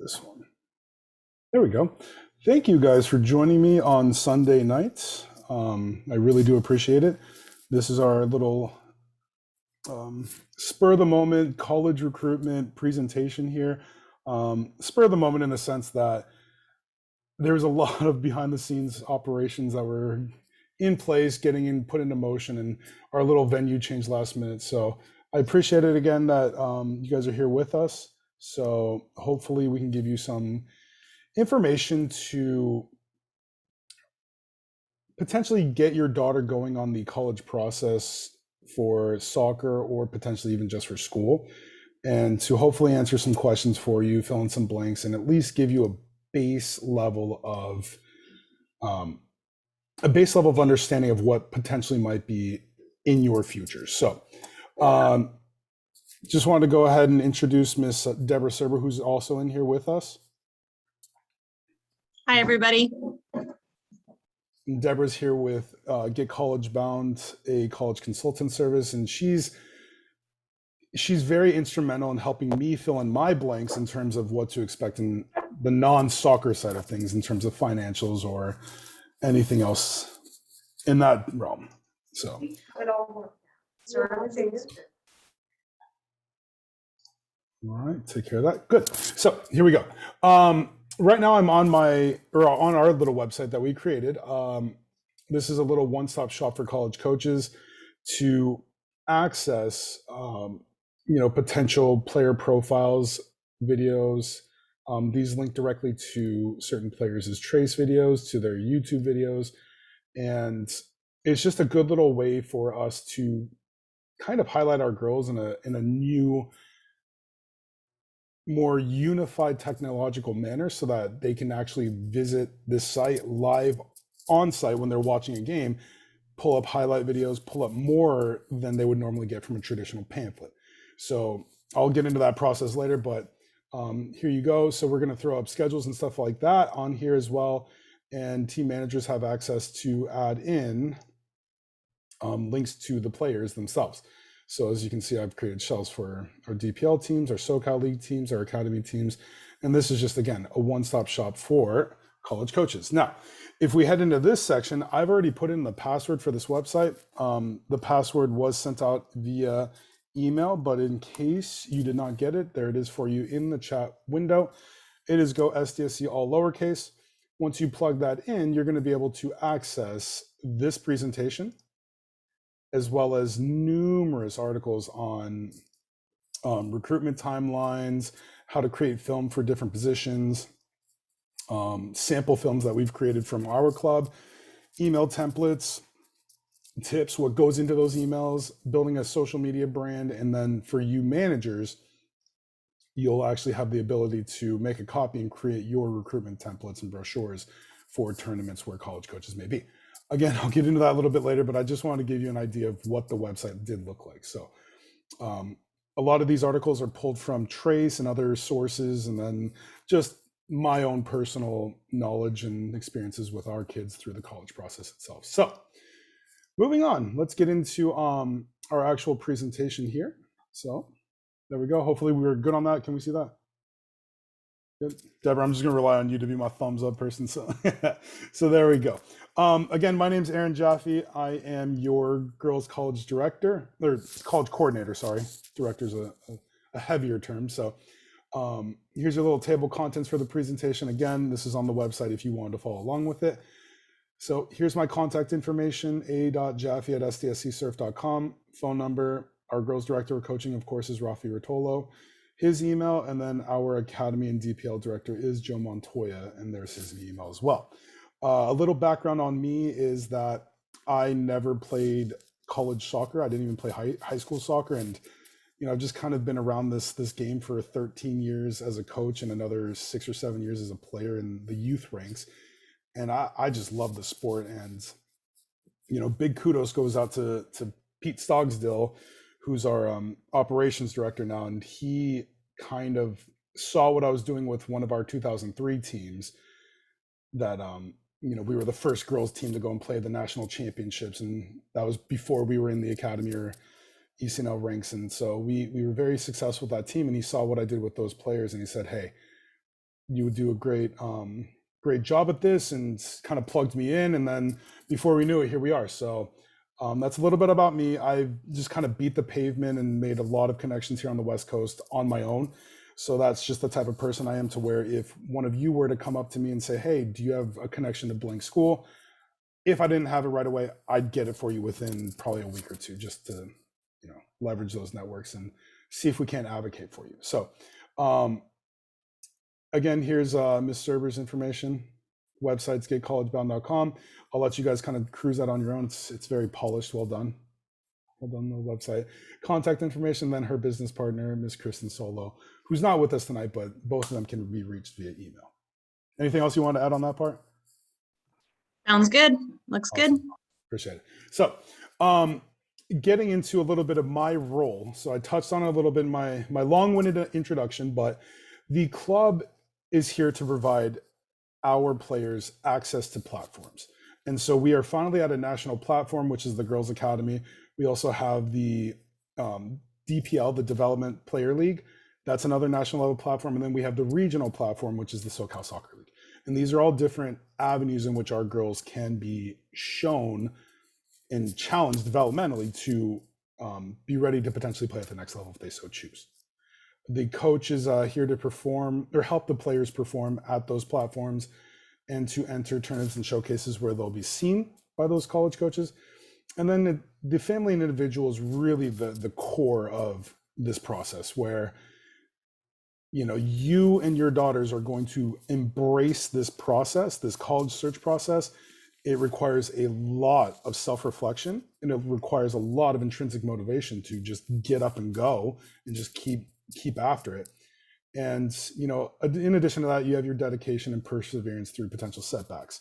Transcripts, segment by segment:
this one. There we go. Thank you guys for joining me on Sunday nights. I really do appreciate it. This is our little spur of the moment college recruitment presentation here. Spur of the moment in the sense that there's a lot of behind the scenes operations that were in place, getting put into motion, and our little venue changed last minute. So I appreciate it again that you guys are here with us. So hopefully we can give you some information to potentially get your daughter going on the college process for soccer or potentially even just for school, and to hopefully answer some questions for you, fill in some blanks, and at least give you base level of a base level of understanding of what potentially might be in your future. So just wanted to go ahead and introduce Miss Deborah Serber, who's also in here with us. Hi, everybody. Deborah's here with Get College Bound, a college consultant service, and she's very instrumental in helping me fill in my blanks in terms of what to expect in the non-soccer side of things, in terms of financials or anything else in that realm. So all right, take care of that. Good. So here we go. Right now I'm on our little website that we created. This is a little one-stop shop for college coaches to access potential player profiles, videos. These link directly to certain players' trace videos, to their YouTube videos, and it's just a good little way for us to kind of highlight our girls in a new, more unified technological manner, so that they can actually visit this site live on site when they're watching a game, pull up highlight videos, pull up more than they would normally get from a traditional pamphlet. So I'll get into that process later, but here you go. So we're going to throw up schedules and stuff like that on here as well. And team managers have access to add in links to the players themselves. So as you can see, I've created shells for our DPL teams, our SoCal League teams, our Academy teams. And this is just, again, a one-stop shop for college coaches. Now, if we head into this section, I've already put in the password for this website. The password was sent out via email, but in case you did not get it, there it is for you in the chat window. It is go SDSC all lowercase. Once you plug that in, you're going to be able to access this presentation, as well as numerous articles on recruitment timelines, how to create film for different positions, sample films that we've created from our club, email templates, tips, what goes into those emails, building a social media brand, and then for you managers, you'll actually have the ability to make a copy and create your recruitment templates and brochures for tournaments where college coaches may be. Again, I'll get into that a little bit later, but I just wanted to give you an idea of what the website did look like. So a lot of these articles are pulled from Trace and other sources, and then just my own personal knowledge and experiences with our kids through the college process itself. So moving on, let's get into our actual presentation here. So there we go. Hopefully we were good on that. Can we see that? Good. Deborah, I'm just going to rely on you to be my thumbs up person. So, so there we go. Again, my name's Aaron Jaffe. I am your girls' college director, or college coordinator, sorry. Director is a heavier term. So here's your little table of contents for the presentation. Again, this is on the website if you wanted to follow along with it. So here's my contact information, a.jaffe@sdscsurf.com. Phone number, our girls' director of coaching, of course, is Rafi Rotolo. His email, and then our Academy and DPL director is Joe Montoya, and there's his email as well. A little background on me is that I never played college soccer. I didn't even play high school soccer, and I've just kind of been around this game for 13 years as a coach and another 6 or 7 years as a player in the youth ranks. And I just love the sport. And, big kudos goes out to Pete Stogsdill, who's our operations director now. And he kind of saw what I was doing with one of our 2003 teams that, we were the first girls team to go and play the national championships. And that was before we were in the academy or ECNL ranks. And so we were very successful with that team. And he saw what I did with those players. And he said, hey, you would do a great job at this, and kind of plugged me in. And then before we knew it, here we are. So that's a little bit about me. I just kind of beat the pavement and made a lot of connections here on the West Coast on my own. So that's just the type of person I am, to where if one of you were to come up to me and say, hey, do you have a connection to blank school? If I didn't have it right away, I'd get it for you within probably a week or two, just to, leverage those networks and see if we can't advocate for you. So um, again, here's Miss Server's information. Website's gatecollegebound.com. I'll let you guys kind of cruise that on your own. It's very polished. Well done. Well done, the website. Contact information, then her business partner, Miss Kristen Solo, who's not with us tonight, but both of them can be reached via email. Anything else you want to add on that part? Sounds good. Looks Awesome. good. Appreciate it. So getting into a little bit of my role. So I touched on it a little bit in my long-winded introduction, but the club is here to provide our players access to platforms. And so we are finally at a national platform, which is the Girls Academy. We also have the DPL, the Development Player League. That's another national level platform. And then we have the regional platform, which is the SoCal Soccer League. And these are all different avenues in which our girls can be shown and challenged developmentally to be ready to potentially play at the next level if they so choose. The coach is here to perform or help the players perform at those platforms, and to enter tournaments and showcases where they'll be seen by those college coaches. And then the family and individual is really the core of this process, where you and your daughters are going to embrace this process, this college search process. It requires a lot of self-reflection, and it requires a lot of intrinsic motivation to just get up and go and just keep after it. And in addition to that, you have your dedication and perseverance through potential setbacks.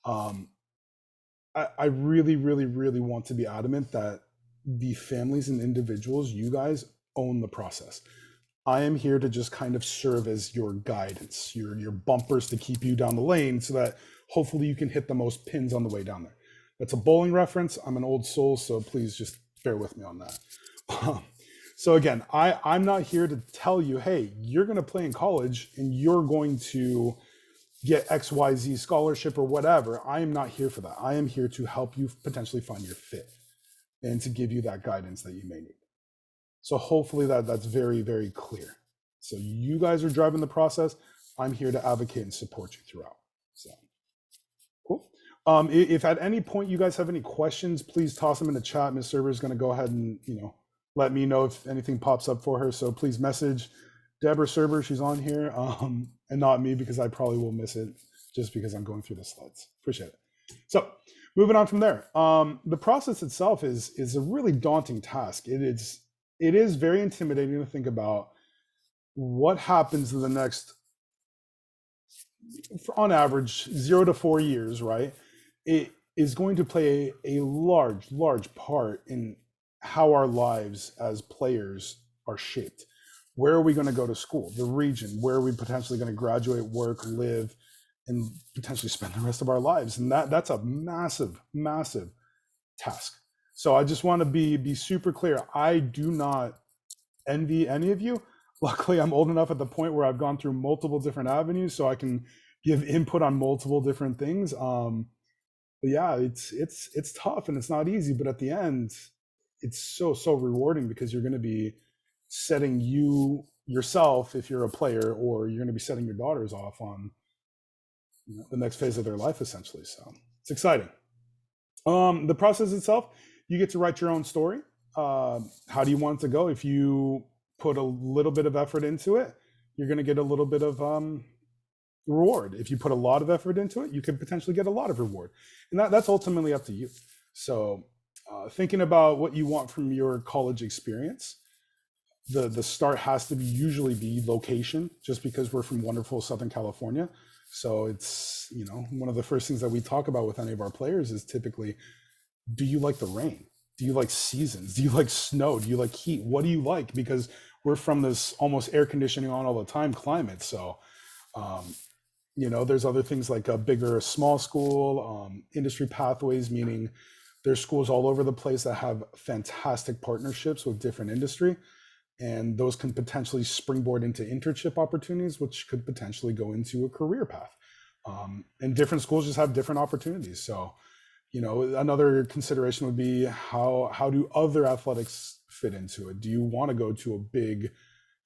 I really, really, really want to be adamant that the families and individuals, you guys own the process. I am here to just kind of serve as your guidance, your bumpers to keep you down the lane, so that hopefully you can hit the most pins on the way down there. That's a bowling reference. I'm an old soul, so please just bear with me on that. So again, I'm not here to tell you, hey, you're going to play in college and you're going to get XYZ scholarship or whatever. I am not here for that. I am here to help you potentially find your fit and to give you that guidance that you may need. So hopefully that's very, very clear. So you guys are driving the process. I'm here to advocate and support you throughout. So cool. If at any point you guys have any questions, please toss them in the chat. Ms. Server is going to go ahead and, let me know if anything pops up for her. So please message Deborah Server. She's on here, and not me, because I probably will miss it just because I'm going through the slides. Appreciate it. So moving on from there, the process itself is a really daunting task. It is very intimidating to think about what happens in the next, on average, 0 to 4 years, right? It is going to play a large part in how our lives as players are shaped. Where are we going to go to school? The region. Where are we potentially going to graduate, work, live, and potentially spend the rest of our lives? And that's a massive task. So I just want to be super clear. I do not envy any of you. Luckily, I'm old enough at the point where I've gone through multiple different avenues, so I can give input on multiple different things. But yeah, it's tough and it's not easy, but at the end, it's so rewarding, because you're going to be setting yourself, if you're a player, or you're going to be setting your daughters off on the next phase of their life, essentially. So it's exciting. The process itself, you get to write your own story. How do you want it to go? If you put a little bit of effort into it, you're going to get a little bit of reward. If you put a lot of effort into it, you could potentially get a lot of reward, and that's ultimately up to you. So thinking about what you want from your college experience, the start has to usually be location, just because we're from wonderful Southern California. So it's, one of the first things that we talk about with any of our players is typically, do you like the rain? Do you like seasons? Do you like snow? Do you like heat? What do you like? Because we're from this almost air conditioning on all the time climate. So, there's other things like a bigger, small school, industry pathways, meaning there's schools all over the place that have fantastic partnerships with different industry. And those can potentially springboard into internship opportunities, which could potentially go into a career path. And different schools just have different opportunities. So, another consideration would be how do other athletics fit into it? Do you want to go to a big,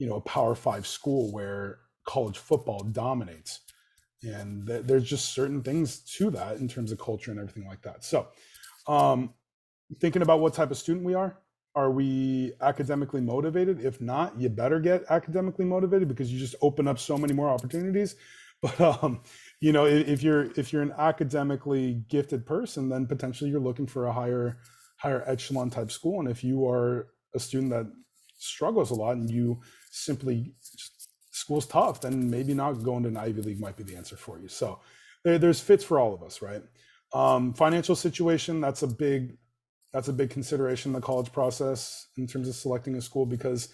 a Power Five school where college football dominates? And there's just certain things to that in terms of culture and everything like that. So, um, thinking about what type of student we are we academically motivated? If not, you better get academically motivated, because you just open up so many more opportunities. But if you're an academically gifted person, then potentially you're looking for a higher echelon type school. And if you are a student that struggles a lot and you simply, school's tough, then maybe not going to an Ivy League might be the answer for you. So there's fits for all of us, right? Financial situation, that's a big consideration in the college process in terms of selecting a school, because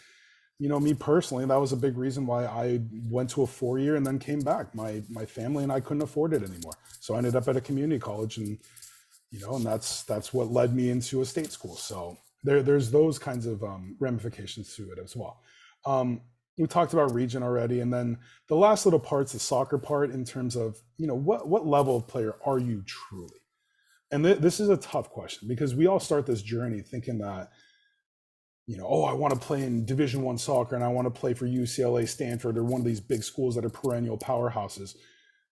me personally, that was a big reason why I went to a 4-year and then came back. My family and I couldn't afford it anymore, so I ended up at a community college, and and that's what led me into a state school. So there's those kinds of ramifications to it as well. We talked about region already, and then the last little part's the soccer part, in terms of what level of player are you truly. And this is a tough question, because we all start this journey thinking that, I want to play in Division I soccer, and I want to play for UCLA, Stanford, or one of these big schools that are perennial powerhouses.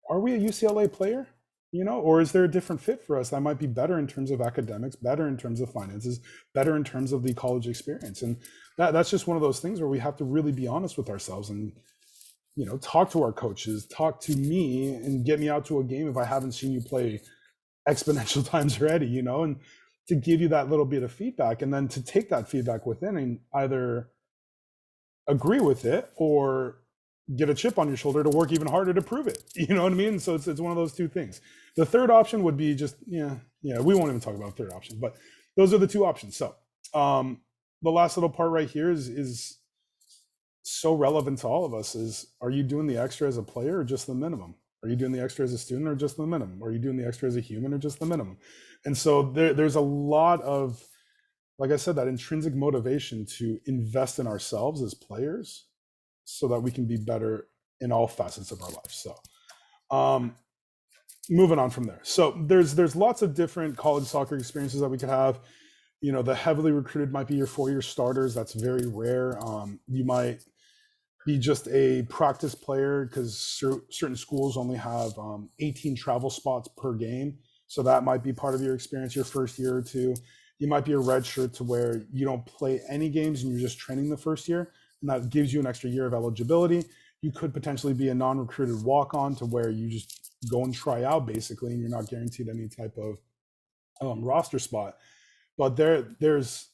Are we a UCLA player? Or is there a different fit for us that might be better in terms of academics, better in terms of finances, better in terms of the college experience? And that's just one of those things where we have to really be honest with ourselves, and talk to our coaches, talk to me, and get me out to a game if I haven't seen you play exponential times already, and to give you that little bit of feedback, and then to take that feedback within and either agree with it or get a chip on your shoulder to work even harder to prove it. You know what I mean? So it's one of those two things. The third option would be just, we won't even talk about the third option, but those are the two options. So the last little part right here is so relevant to all of us: is, are you doing the extra as a player or just the minimum? Are you doing the extra as a student or just the minimum? Are you doing the extra as a human or just the minimum? And so there's a lot of, like I said, that intrinsic motivation to invest in ourselves as players so that we can be better in all facets of our life. So moving on from there. So there's lots of different college soccer experiences that we could have. The heavily recruited might be your 4-year starters. That's very rare. You might be just a practice player, because certain schools only have 18 travel spots per game. So that might be part of your experience your first year or two. You might be a red shirt, to where you don't play any games and you're just training the first year, and that gives you an extra year of eligibility. You could potentially be a non-recruited walk-on, to where you just go and try out basically, and you're not guaranteed any type of roster spot. But there's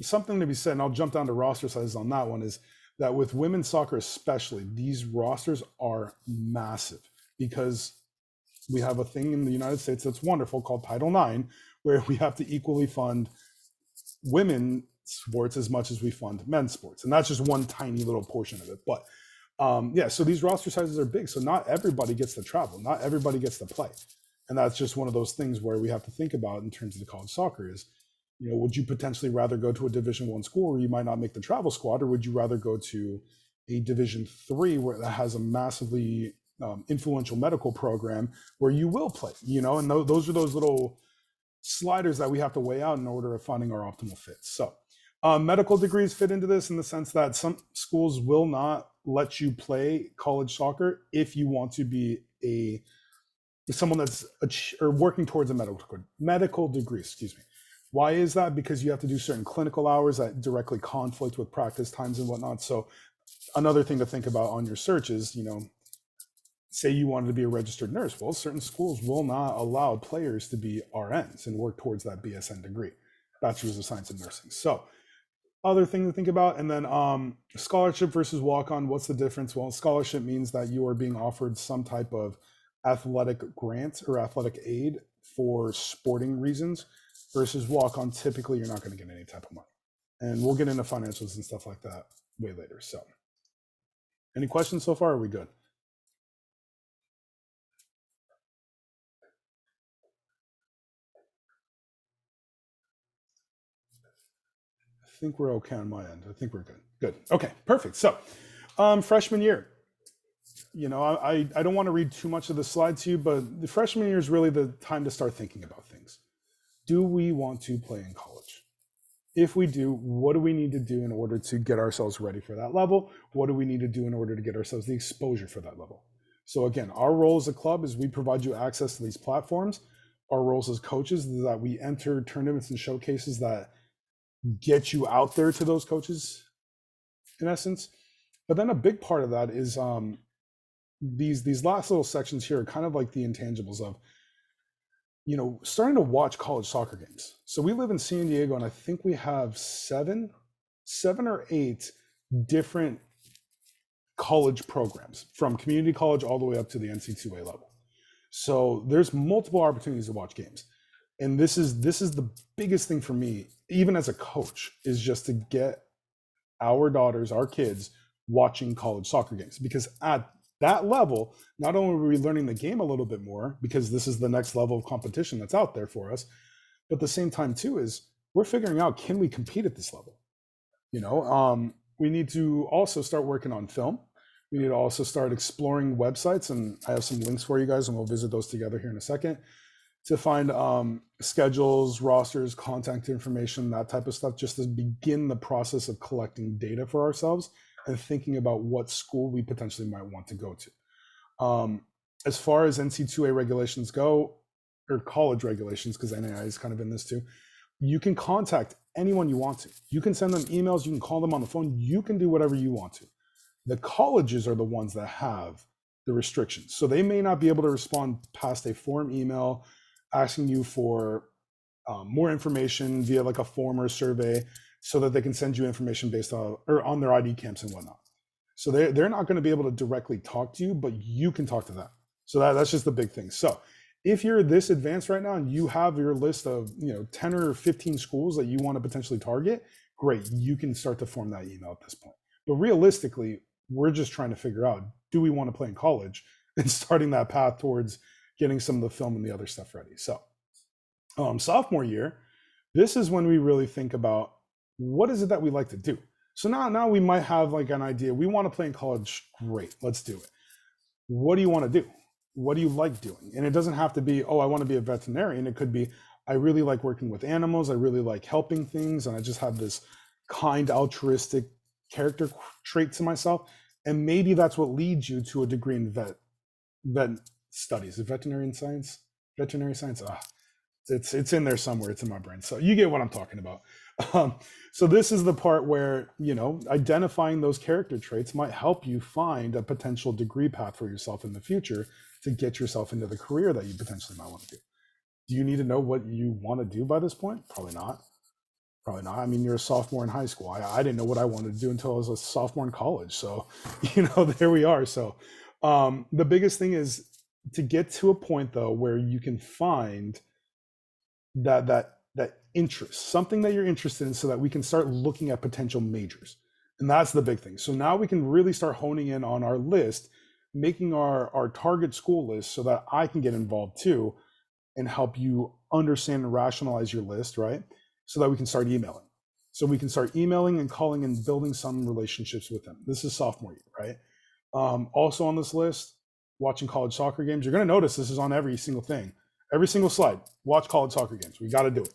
something to be said, and I'll jump down to roster sizes on that one, is that with women's soccer especially, these rosters are massive, because we have a thing in the United States that's wonderful called Title IX, where we have to equally fund women's sports as much as we fund men's sports. And that's just one tiny little portion of it. But so these roster sizes are big. So not everybody gets to travel. Not everybody gets to play. And that's just one of those things where we have to think about in terms of the college soccer is, would you potentially rather go to a Division I school where you might not make the travel squad, or would you rather go to a Division III where that has a massively influential medical program where you will play, and those are those little sliders that we have to weigh out in order of finding our optimal fit. So medical degrees fit into this in the sense that some schools will not let you play college soccer if you want to be someone that's working towards a medical degree, excuse me. Why is that? Because you have to do certain clinical hours that directly conflict with practice times and whatnot. So another thing to think about on your search is, say you wanted to be a registered nurse. Well, certain schools will not allow players to be RNs and work towards that BSN degree, Bachelor's of Science in Nursing. So other thing to think about. And then scholarship versus walk-on, what's the difference? Well, scholarship means that you are being offered some type of athletic grant or athletic aid for sporting reasons, versus walk-on, typically you're not going to get any type of money. And we'll get into financials and stuff like that way later. So any questions so far? Are we good? think we're okay on my end. I think we're good. Good. Okay, perfect. So, freshman year. I don't want to read too much of the slide to you, but the freshman year is really the time to start thinking about things. Do we want to play in college? If we do, what do we need to do in order to get ourselves ready for that level? What do we need to do in order to get ourselves the exposure for that level? So again, our role as a club is we provide you access to these platforms. Our roles as coaches is that we enter tournaments and showcases that get you out there to those coaches, in essence. But then a big part of that is these last little sections here are kind of like the intangibles of starting to watch college soccer games. So we live in San Diego, and I think we have seven or eight different college programs, from community college all the way up to the NC2A level. So there's multiple opportunities to watch games. And this is the biggest thing for me, even as a coach, is just to get our daughters, our kids, watching college soccer games. Because at that level, not only are we learning the game a little bit more, because this is the next level of competition that's out there for us, but at the same time too is we're figuring out, can we compete at this level? We need to also start working on film. We need to also start exploring websites, and I have some links for you guys, and we'll visit those together here in a second, to find schedules, rosters, contact information, that type of stuff, just to begin the process of collecting data for ourselves and thinking about what school we potentially might want to go to. As far as NC2A regulations go, or college regulations, because NAI is kind of in this too, you can contact anyone you want to. You can send them emails, you can call them on the phone, you can do whatever you want to. The colleges are the ones that have the restrictions. So they may not be able to respond past a form email asking you for more information via like a form or a survey, so that they can send you information based on their ID camps and whatnot. So they're not going to be able to directly talk to you, but you can talk to them. So that's just the big thing. So if you're this advanced right now and you have your list of 10 or 15 schools that you want to potentially target, great, you can start to form that email at this point. But realistically, we're just trying to figure out, do we want to play in college, and starting that path towards getting some of the film and the other stuff ready. So sophomore year, this is when we really think about, what is it that we like to do? So now we might have like an idea. We want to play in college. Great, let's do it. What do you want to do? What do you like doing? And it doesn't have to be, I want to be a veterinarian. It could be, I really like working with animals. I really like helping things. And I just have this kind, altruistic character trait to myself. And maybe that's what leads you to a degree in vet studies, veterinary science. It's in there somewhere. It's in my brain. So you get what I'm talking about. So this is the part where, identifying those character traits might help you find a potential degree path for yourself in the future to get yourself into the career that you potentially might want to do. Do you need to know what you want to do by this point? Probably not. I mean, you're a sophomore in high school. I didn't know what I wanted to do until I was a sophomore in college. So, there we are. So the biggest thing is to get to a point though, where you can find that interest, something that you're interested in, so that we can start looking at potential majors. And that's the big thing. So now we can really start honing in on our list, making our target school list, so that I can get involved too and help you understand and rationalize your list, right? So that we can start emailing. So we can start emailing and calling and building some relationships with them. This is sophomore year, right? Also on this list, watching college soccer games. You're going to notice this is on every single thing. Every single slide, watch college soccer games. We got to do it.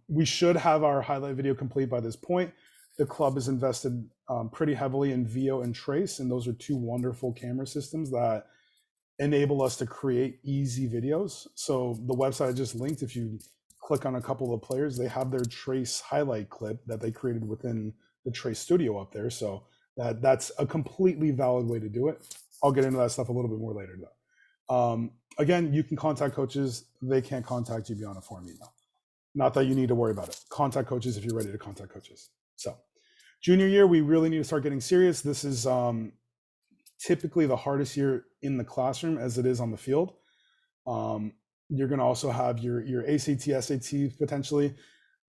We should have our highlight video complete by this point. The club has invested pretty heavily in Veo and Trace, and those are two wonderful camera systems that enable us to create easy videos. So the website I just linked, if you click on a couple of players, they have their Trace highlight clip that they created within the Trace studio up there. So that's a completely valid way to do it. I'll get into that stuff a little bit more later though. Again, you can contact coaches. They can't contact you beyond a form email. Not that you need to worry about it. Contact coaches if you're ready to contact coaches. So junior year, we really need to start getting serious. This is typically the hardest year in the classroom as it is on the field. You're going to also have your ACT, SAT potentially.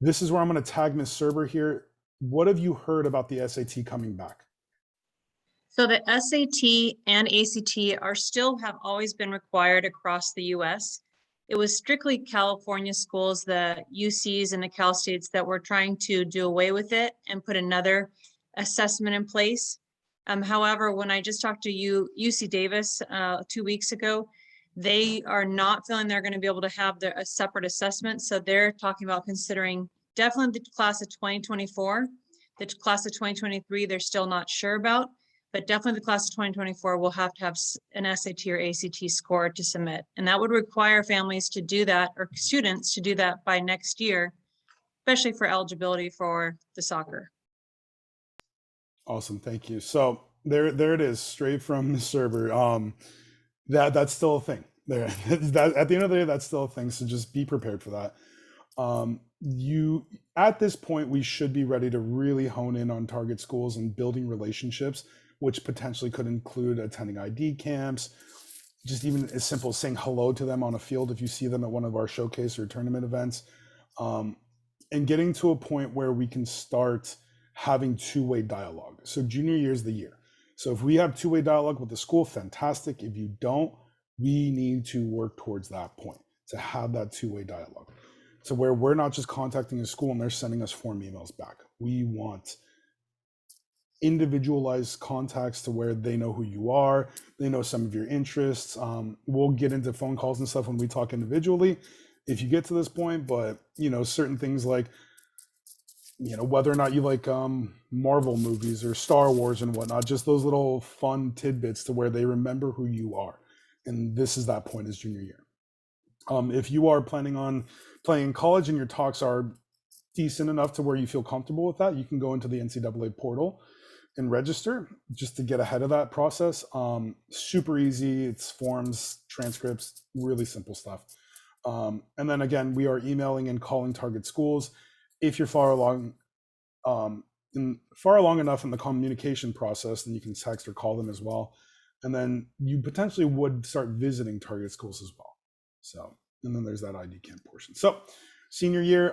This is where I'm going to tag Ms. Serber here. What have you heard about the SAT coming back? So the SAT and ACT have always been required across the US. it was strictly California schools, the UCs and the Cal States, that were trying to do away with it and put another assessment in place. However, when I just talked to UC Davis 2 weeks ago, they are not feeling they're going to be able to have a separate assessment. So they're talking about considering definitely the class of 2024. The class of 2023, they're still not sure about, but definitely the class of 2024 will have to have an SAT or ACT score to submit. And that would require families to do that, or students to do that by next year, especially for eligibility for the soccer. Awesome, thank you. So there it is, straight from the server. That's still a thing. There, that at the end of the day, that's still a thing. So just be prepared for that. You at this point, we should be ready to really hone in on target schools and building relationships, which potentially could include attending ID camps, just even as simple as saying hello to them on a field if you see them at one of our showcase or tournament events, and getting to a point where we can start having two-way dialogue. So junior year is the year. So if we have two-way dialogue with the school, fantastic. If you don't, we need to work towards that point to have that two-way dialogue. So where we're not just contacting a school and they're sending us form emails back. We want individualized contacts to where they know who you are, they know some of your interests. We'll get into phone calls and stuff when we talk individually if you get to this point, but certain things like whether or not you like Marvel movies or Star Wars and whatnot, just those little fun tidbits to where they remember who you are. And this is that point as junior year. If you are planning on playing in college and your talks are decent enough to where you feel comfortable with that, you can go into the NCAA portal and register just to get ahead of that process. Super easy. It's forms, transcripts, really simple stuff. And then again, we are emailing and calling target schools. If you're far along enough in the communication process, then you can text or call them as well. And then you potentially would start visiting target schools as well. So, and then there's that ID camp portion. So senior year,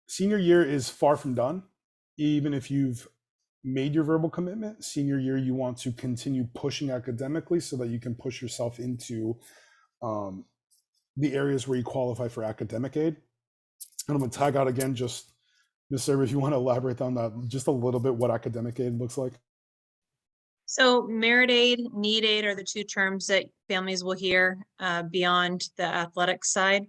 senior year is far from done. Even if you've made your verbal commitment, senior year, you want to continue pushing academically so that you can push yourself into the areas where you qualify for academic aid. And I'm going to tag out again, just Ms. Server, if you want to elaborate on that just a little bit, what academic aid looks like. So merit aid, need aid are the two terms that families will hear beyond the athletic side.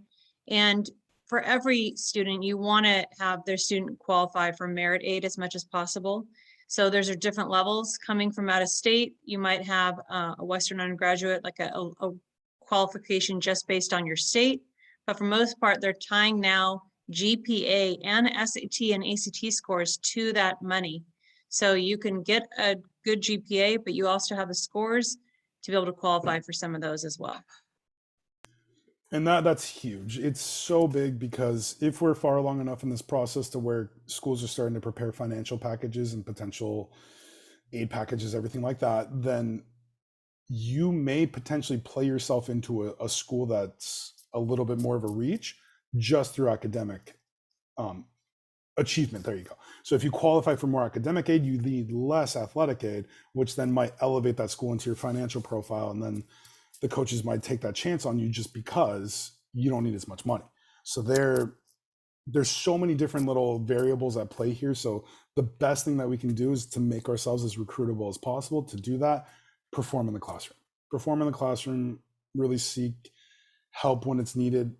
And for every student, you want to have their student qualify for merit aid as much as possible. So there's different levels. Coming from out of state, you might have a Western undergraduate, like a qualification just based on your state. But for most part, they're tying now GPA and SAT and ACT scores to that money. So you can get a good GPA, but you also have the scores to be able to qualify for some of those as well. And that's huge. It's so big because if we're far along enough in this process to where schools are starting to prepare financial packages and potential aid packages, everything like that, then you may potentially play yourself into a school that's a little bit more of a reach just through academic achievement. There you go. So if you qualify for more academic aid, you need less athletic aid, which then might elevate that school into your financial profile. And then the coaches might take that chance on you just because you don't need as much money. So there's so many different little variables at play here. So the best thing that we can do is to make ourselves as recruitable as possible. To do that, perform in the classroom, really seek help when it's needed,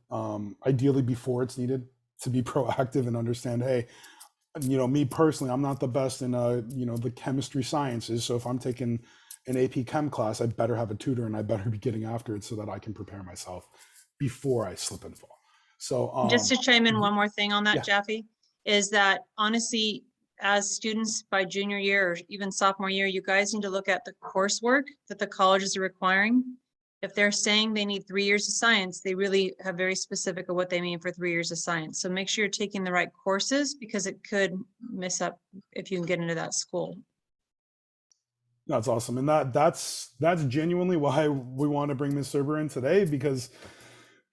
ideally before it's needed, to be proactive and understand, hey, me personally, I'm not the best in the chemistry sciences. So if I'm taking an AP Chem class, I better have a tutor and I better be getting after it so that I can prepare myself before I slip and fall. So just to chime in one more thing on that, yeah. Jaffe, is that honestly, as students by junior year or even sophomore year, you guys need to look at the coursework that the colleges are requiring. If they're saying they need 3 years of science, they really have very specific of what they mean for 3 years of science. So make sure you're taking the right courses because it could mess up if you can get into that school. That's awesome. And that's genuinely why we want to bring Ms. Serber in today, because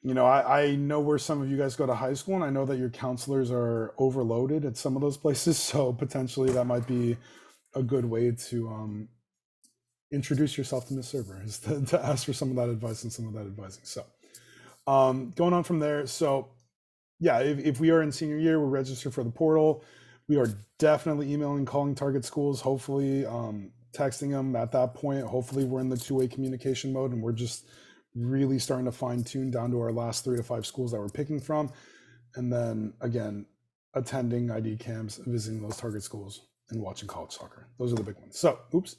I know where some of you guys go to high school, and I know that your counselors are overloaded at some of those places. So potentially that might be a good way to introduce yourself to Ms. Serber, is to ask for some of that advice and some of that advising. So Going on from there. So yeah, if we are in senior year, we're registered for the portal. We are definitely emailing, calling target schools, hopefully texting them at that point. Hopefully we're in the two-way communication mode and we're just really starting to fine tune down to our last 3 to 5 schools that we're picking from. And then again, attending ID camps, visiting those target schools, and watching college soccer. Those are the big ones. So, oops,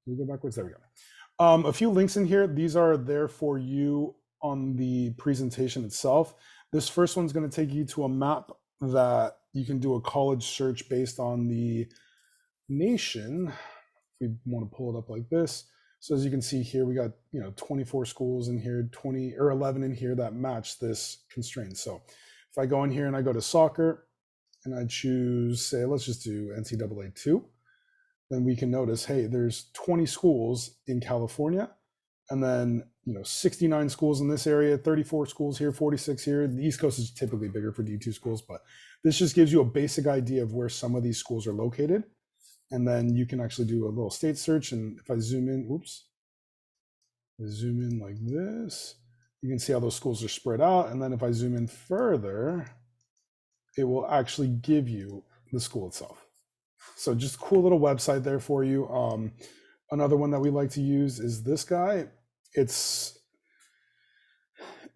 we go backwards. There we go. A few links in here. These are there for you on the presentation itself. This first one's going to take you to a map that you can do a college search based on the nation. If we want to pull it up like this. So as you can see here, we got 24 schools in here, 20 or 11 in here that match this constraint. So if I go in here and I go to soccer and I choose, say, let's just do NCAA 2, then we can notice, hey, there's 20 schools in California, and then 69 schools in this area, 34 schools here, 46 here. The East Coast is typically bigger for D2 schools, but this just gives you a basic idea of where some of these schools are located. And then you can actually do a little state search. And if I zoom in, zoom in like this, you can see how those schools are spread out. And then if I zoom in further, it will actually give you the school itself. So just a cool little website there for you. Another one that we like to use is this guy. It's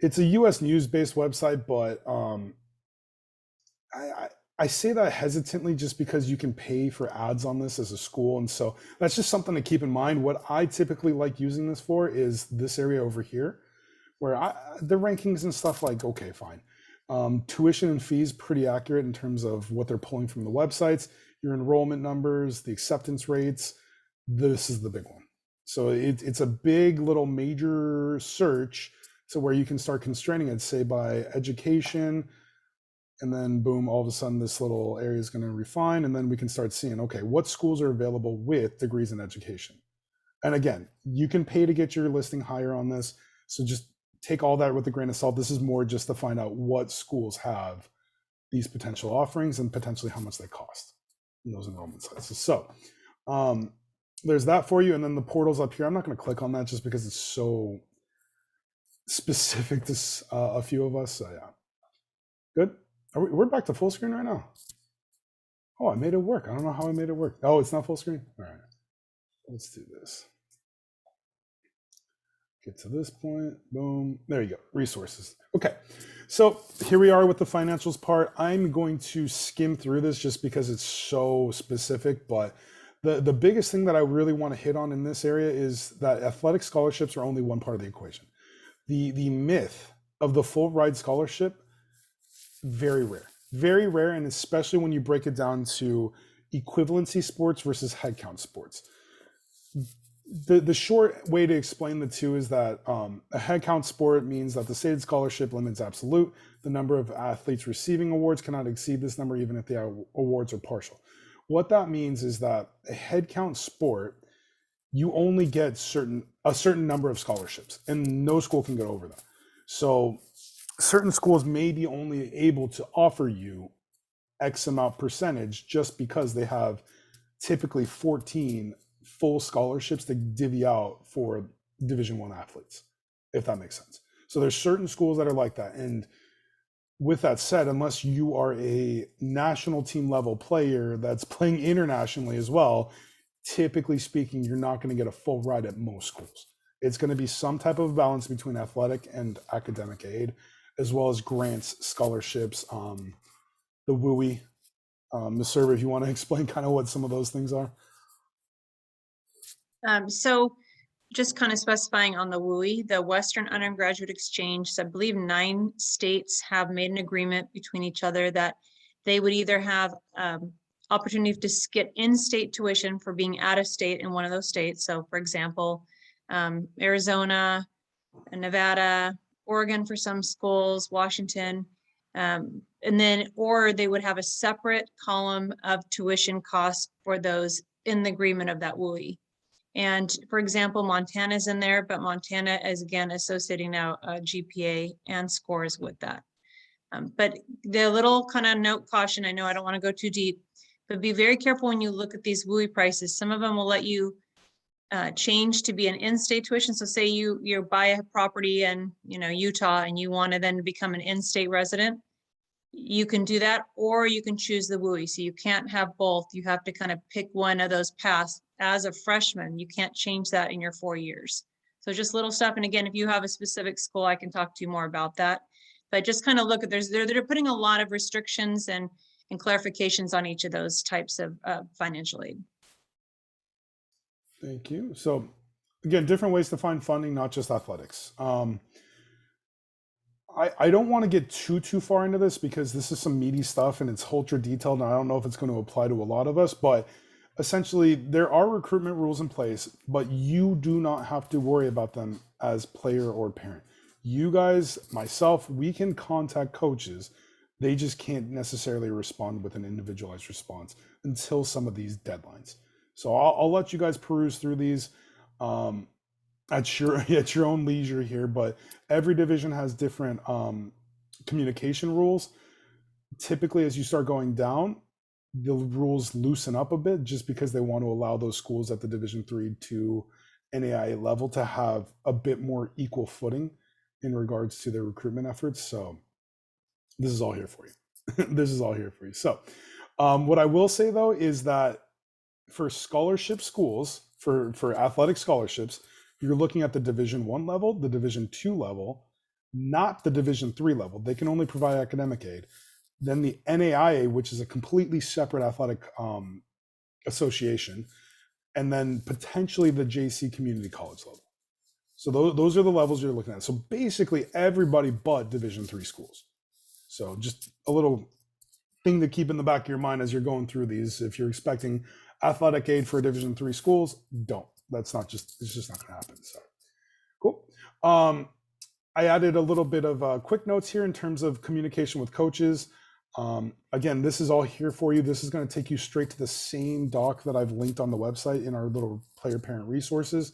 a US news-based website, but I say that hesitantly just because you can pay for ads on this as a school. And so that's just something to keep in mind. What I typically like using this for is this area over here, where the rankings and stuff, like, okay, fine. Tuition and fees, pretty accurate in terms of what they're pulling from the websites, your enrollment numbers, the acceptance rates. This is the big one. So it's a big little major search to where you can start constraining it, say by education, and then boom, all of a sudden this little area is going to refine, and then we can start seeing, okay, what schools are available with degrees in education. And again, you can pay to get your listing higher on this. So just take all that with a grain of salt. This is more just to find out what schools have these potential offerings and potentially how much they cost in those enrollment sizes. So there's that for you. And then the portal's up here. I'm not going to click on that just because it's so specific to a few of us. So yeah, good. We're back to full screen right now. Oh, I made it work. I don't know how I made it work. Oh, it's not full screen. All right, let's do this. Get to this point, boom, there you go, resources. Okay, so here we are with the financials part. I'm going to skim through this just because it's so specific, but the biggest thing that I really want to hit on in this area is that athletic scholarships are only one part of the equation. The myth of the full ride scholarship, very rare, and especially when you break it down to equivalency sports versus headcount sports. The short way to explain the two is that a headcount sport means that the stated scholarship limit's absolute. The number of athletes receiving awards cannot exceed this number, even if the awards are partial. What that means is that a headcount sport, you only get a certain number of scholarships, and no school can get over that. So certain schools may be only able to offer you X amount percentage just because they have typically 14 full scholarships to divvy out for Division I athletes, if that makes sense. So there's certain schools that are like that. And with that said, unless you are a national team level player that's playing internationally as well, typically speaking, you're not going to get a full ride at most schools. It's going to be some type of balance between athletic and academic aid, as well as grants, scholarships, the WUI. Ms. Server, if you want to explain kind of what some of those things are. So just kind of specifying on the WUI, the Western Undergraduate Exchange, so I believe 9 states have made an agreement between each other that they would either have opportunity to get in-state tuition for being out of state in one of those states. So for example, Arizona, Nevada, Oregon for some schools, Washington, and then, or they would have a separate column of tuition costs for those in the agreement of that WUI. And for example, Montana's in there, but Montana is again associating now GPA and scores with that. But the little kind of note caution, I know I don't want to go too deep, but be very careful when you look at these WUI prices. Some of them will let you change to be an in-state tuition. So say you buy a property in, Utah and you want to then become an in-state resident, you can do that, or you can choose the WUI. So you can't have both. You have to kind of pick one of those paths. As a freshman, you can't change that in your 4 years. So just little stuff. And again, if you have a specific school, I can talk to you more about that. But just kind of look at, they're putting a lot of restrictions and clarifications on each of those types of financial aid. Thank you. So again, different ways to find funding, not just athletics. I don't want to get too far into this because this is some meaty stuff and it's ultra detailed, and I don't know if it's going to apply to a lot of us, but essentially there are recruitment rules in place, but you do not have to worry about them as player or parent. You guys, myself, we can contact coaches. They just can't necessarily respond with an individualized response until some of these deadlines. So I'll let you guys peruse through these at your own leisure here, but every division has different communication rules. Typically, as you start going down, the rules loosen up a bit just because they want to allow those schools at the Division 3 to NAIA level to have a bit more equal footing in regards to their recruitment efforts. So this is all here for you. This is all here for you. So what I will say though is that for scholarship schools, for athletic scholarships, you're looking at the Division 1 level, the Division 2 level, not the Division 3 level. They can only provide academic aid. Then the NAIA, which is a completely separate athletic association, and then potentially the JC community college level. So those are the levels you're looking at. So basically everybody but Division 3 schools. So just a little thing to keep in the back of your mind as you're going through these. If you're expecting athletic aid for Division 3 schools, don't. It's just not gonna happen. So cool. I added a little bit of quick notes here in terms of communication with coaches. Again, this is all here for you. This is going to take you straight to the same doc that I've linked on the website in our little player parent resources.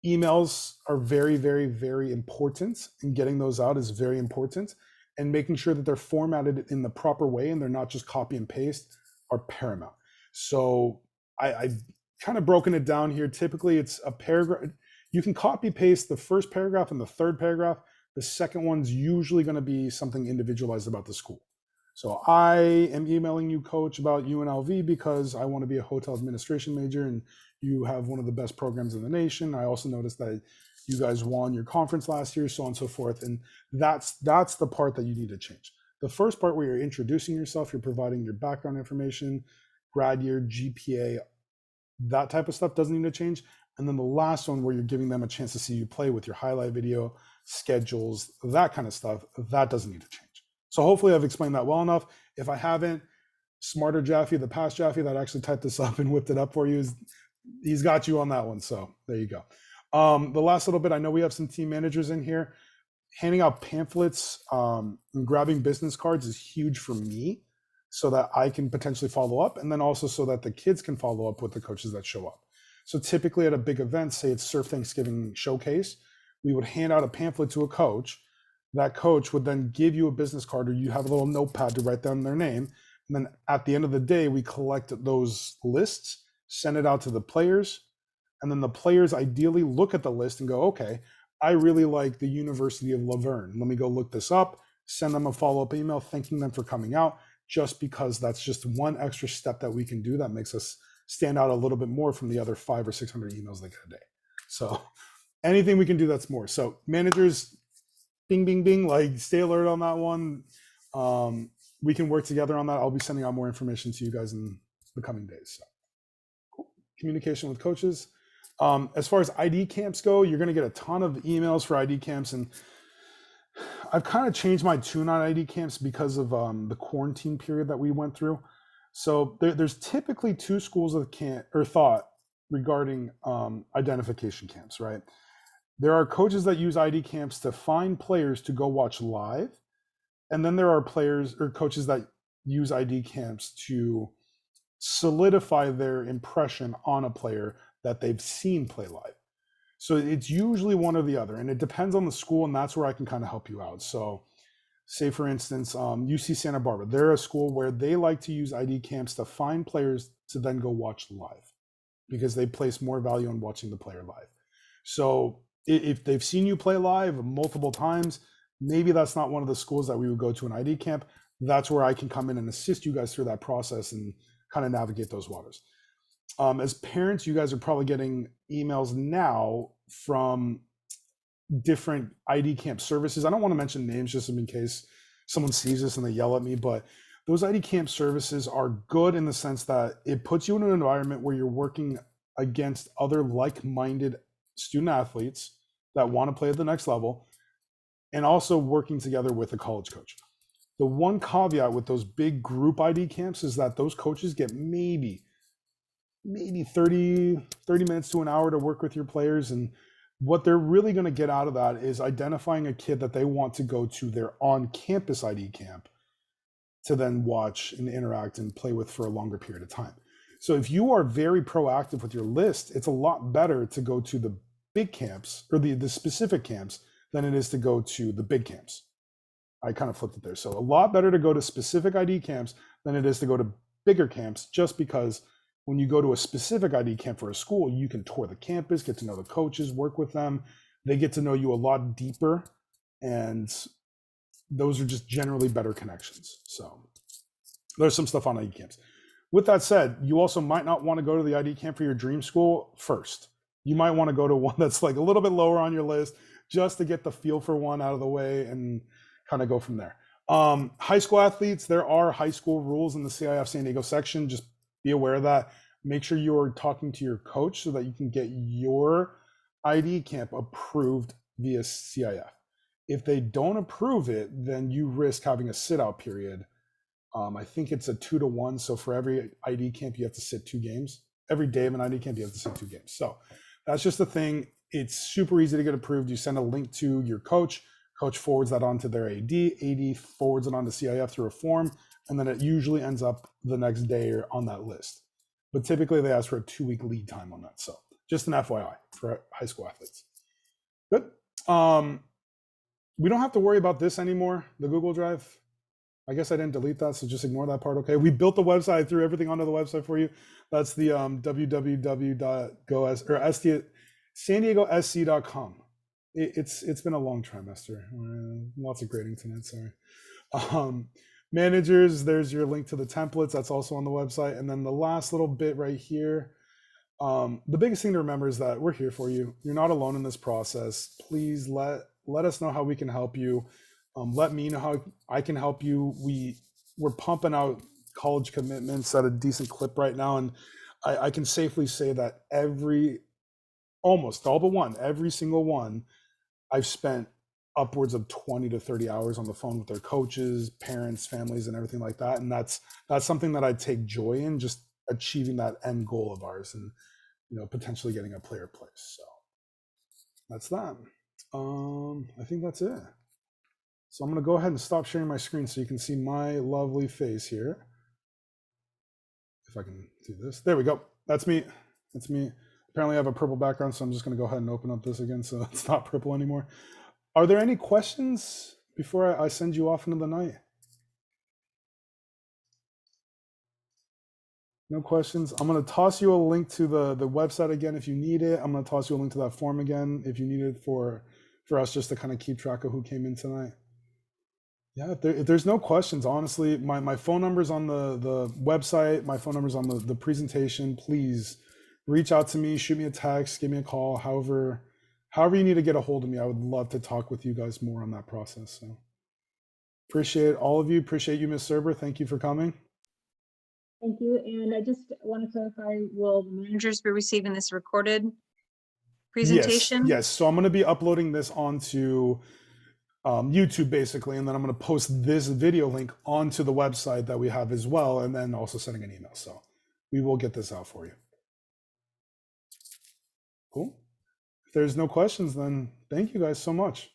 Emails are very, very, very important, and getting those out is very important, and making sure that they're formatted in the proper way and they're not just copy and paste are paramount. So I've kind of broken it down here. Typically it's a paragraph. You can copy paste the first paragraph and the third paragraph. The second one's usually going to be something individualized about the school. So I am emailing you, coach, about UNLV because I want to be a hotel administration major and you have one of the best programs in the nation. I also noticed that you guys won your conference last year, so on and so forth. And that's the part that you need to change. The first part where you're introducing yourself, you're providing your background information, grad year, GPA, that type of stuff doesn't need to change. And then the last one where you're giving them a chance to see you play with your highlight video, schedules, that kind of stuff, that doesn't need to change. So hopefully I've explained that well enough. If I haven't, Smarter Jaffe, the past Jaffe that actually typed this up and whipped it up for you, he's got you on that one. So there you go. The last little bit, I know we have some team managers in here. Handing out pamphlets and grabbing business cards is huge for me so that I can potentially follow up, and then also so that the kids can follow up with the coaches that show up. So typically at a big event, say it's Surf Thanksgiving Showcase, we would hand out a pamphlet to a coach. That coach would then give you a business card, or you have a little notepad to write down their name. And then at the end of the day, we collect those lists, send it out to the players. And then the players ideally look at the list and go, okay, I really like the University of Laverne. Let me go look this up, send them a follow-up email thanking them for coming out, just because that's just one extra step that we can do that makes us stand out a little bit more from the other 500 or 600 emails they get a day. So anything we can do, that's more. So managers, bing, bing, bing, like stay alert on that one. We can work together on that. I'll be sending out more information to you guys in the coming days. So cool. Communication with coaches. As far as ID camps go, you're going to get a ton of emails for ID camps, and I've kind of changed my tune on ID camps because of the quarantine period that we went through. So there's typically two schools of thought regarding identification camps, right? There are coaches that use ID camps to find players to go watch live, and then there are players or coaches that use ID camps to solidify their impression on a player that they've seen play live. So it's usually one or the other, and it depends on the school, and that's where I can kind of help you out. So say for instance, UC Santa Barbara, they're a school where they like to use ID camps to find players to then go watch live. because they place more value on watching the player live. So if they've seen you play live multiple times, maybe that's not one of the schools that we would go to an ID camp. That's where I can come in and assist you guys through that process and kind of navigate those waters. As parents, you guys are probably getting emails now from different ID camp services. I don't want to mention names just in case someone sees this and they yell at me, but those ID camp services are good in the sense that it puts you in an environment where you're working against other like-minded student athletes that want to play at the next level, and also working together with a college coach. The one caveat with those big group ID camps is that those coaches get maybe 30 minutes to an hour to work with your players. And what they're really going to get out of that is identifying a kid that they want to go to their on-campus ID camp to then watch and interact and play with for a longer period of time. So if you are very proactive with your list, it's a lot better to go to the big camps or the specific camps than it is to go to the big camps. I kind of flipped it there. So a lot better to go to specific ID camps than it is to go to bigger camps, just because when you go to a specific ID camp for a school, you can tour the campus, get to know the coaches, work with them. They get to know you a lot deeper, and those are just generally better connections. So there's some stuff on ID camps. With that said, you also might not want to go to the ID camp for your dream school first. You might want to go to one that's like a little bit lower on your list just to get the feel for one out of the way and kind of go from there. High school athletes, there are high school rules in the CIF San Diego section. Just be aware of that. Make sure you're talking to your coach so that you can get your ID camp approved via CIF. If they don't approve it, then you risk having a sit-out period. I think it's a 2-to-1. So for every ID camp, you have to sit 2 games. Every day of an ID camp, you have to sit 2 games. So that's just the thing. It's super easy to get approved. You send a link to your coach. Coach forwards that on to their AD. AD forwards it on to CIF through a form, and then it usually ends up the next day or on that list. But typically they ask for a 2-week lead time on that. So just an FYI for high school athletes. Good. We don't have to worry about this anymore, the Google Drive. I guess I didn't delete that, so just ignore that part. Okay, we built the website, I threw everything onto the website for you. That's the www.sandiegosc.com. It's been a long trimester. Lots of grading tonight, sorry. Managers, there's your link to the templates. That's also on the website. And then the last little bit right here, the biggest thing to remember is that we're here for you. You're not alone in this process. Please let us know how we can help you. Let me know how I can help you. We're pumping out college commitments at a decent clip right now. And I can safely say that almost all but one, every single one, I've spent upwards of 20 to 30 hours on the phone with their coaches, parents, families, and everything like that. And that's something that I take joy in, just achieving that end goal of ours and, potentially getting a player placed. So that's that. I think that's it. So I'm going to go ahead and stop sharing my screen so you can see my lovely face here. If I can do this. There we go. That's me. That's me. Apparently I have a purple background, so I'm just going to go ahead and open up this again so it's not purple anymore. Are there any questions before I send you off into the night? No questions. I'm going to toss you a link to the website again if you need it. I'm going to toss you a link to that form again if you need it for us just to kind of keep track of who came in tonight. Yeah, if there's no questions, honestly, my phone number's on the website. My phone number's on the presentation. Please reach out to me, shoot me a text, give me a call, however you need to get a hold of me. I would love to talk with you guys more on that process. So appreciate all of you. Appreciate you, Ms. Serber. Thank you for coming. Thank you. And I just want to clarify, will the managers be receiving this recorded presentation? Yes. So I'm going to be uploading this onto YouTube basically, and then I'm going to post this video link onto the website that we have as well, and then also sending an email. So we will get this out for you. Cool. If there's no questions, then thank you guys so much.